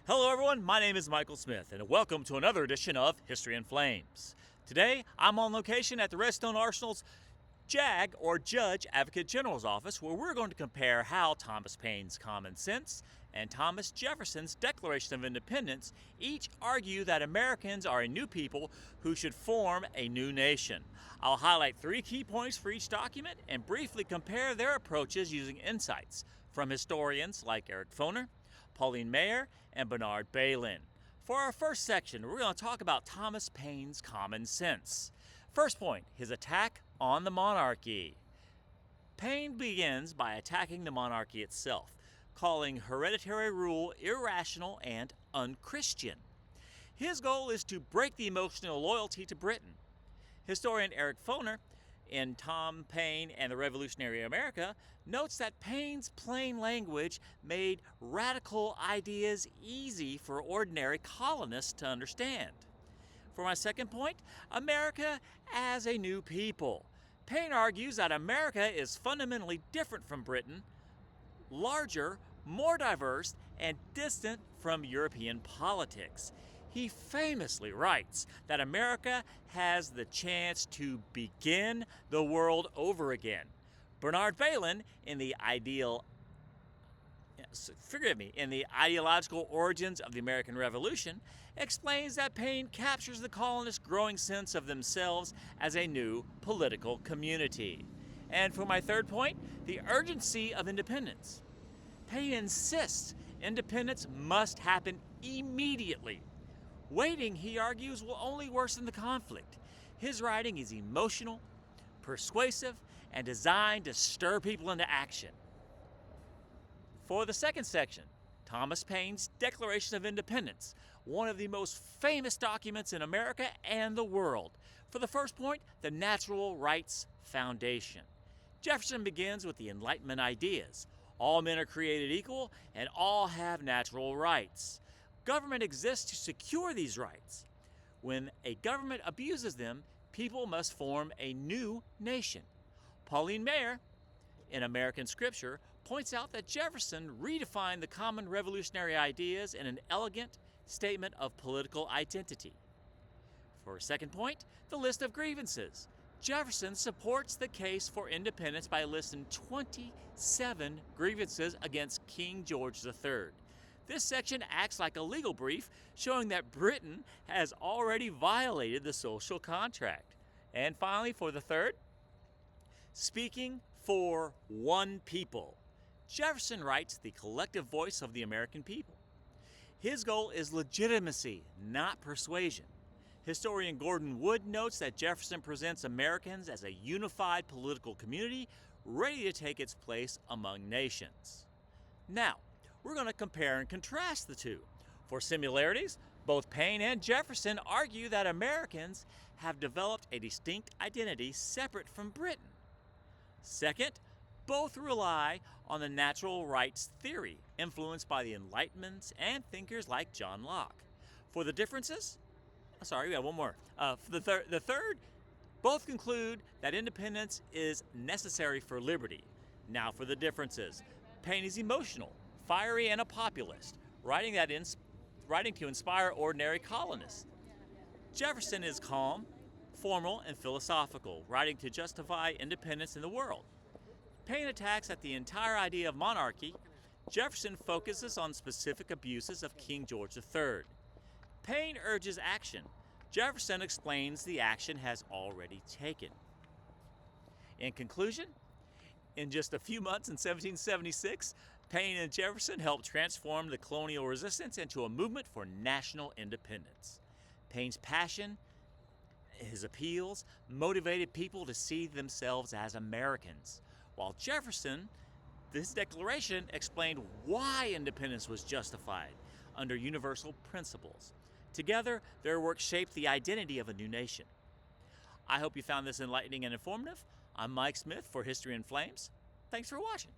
Hello everyone, my name is Michael Smith and welcome to another edition of History in Flames. Today, I'm on location at the Redstone Arsenal's JAG, or Judge Advocate General's office, where we're going to compare how Thomas Paine's Common Sense and Thomas Jefferson's Declaration of Independence each argue that Americans are a new people who should form a new nation. I'll highlight 3 key points for each document and briefly compare their approaches using insights from historians like Eric Foner, Pauline Maier, and Bernard Bailyn. For our first section, we're going to talk about Thomas Paine's Common Sense. First point, his attack on the monarchy. Paine begins by attacking the monarchy itself, calling hereditary rule irrational and unchristian. His goal is to break the emotional loyalty to Britain. Historian Eric Foner, in Tom Paine and the Revolutionary America, notes that Paine's plain language made radical ideas easy for ordinary colonists to understand. For my second point, America as a new people. Paine argues that America is fundamentally different from Britain, larger, more diverse, and distant from European politics. He famously writes that America has the chance to begin the world over again. Bernard Bailyn, in the ideological origins of the American Revolution, explains that Paine captures the colonists' growing sense of themselves as a new political community. And for my third point, the urgency of independence. Paine insists independence must happen immediately. Waiting, he argues, will only worsen the conflict. His writing is emotional, persuasive, and designed to stir people into action. For the second section, Thomas Paine's Declaration of Independence, one of the most famous documents in America and the world. For the first point, the natural rights foundation. Jefferson begins with the Enlightenment ideas. All men are created equal and all have natural rights. Government exists to secure these rights. When a government abuses them, people must form a new nation. Pauline Maier, in American Scripture, points out that Jefferson redefined the common revolutionary ideas in an elegant statement of political identity. For a second point, the list of grievances. Jefferson supports the case for independence by listing 27 grievances against King George III. This section acts like a legal brief, showing that Britain has already violated the social contract. And finally, for the third, speaking for one people. Jefferson writes the collective voice of the American people. His goal is legitimacy, not persuasion. Historian Gordon Wood notes that Jefferson presents Americans as a unified political community ready to take its place among nations. Now, we're going to compare and contrast the two. For similarities, both Paine and Jefferson argue that Americans have developed a distinct identity separate from Britain. Second, both rely on the natural rights theory, influenced by the Enlightenment and thinkers like John Locke. For the differences, one more. For the third, both conclude that independence is necessary for liberty. Now for the differences. Paine is emotional, fiery, and a populist, writing to inspire ordinary colonists. Jefferson is calm, formal, and philosophical, writing to justify independence in the world. Paine attacks at the entire idea of monarchy. Jefferson focuses on specific abuses of King George III. Paine urges action. Jefferson explains the action has already taken. In conclusion, in just a few months in 1776, Paine and Jefferson helped transform the colonial resistance into a movement for national independence. Paine's passion, his appeals, motivated people to see themselves as Americans, while Jefferson, this declaration explained why independence was justified under universal principles. Together, their work shaped the identity of a new nation. I hope you found this enlightening and informative. I'm Mike Smith for History in Flames. Thanks for watching.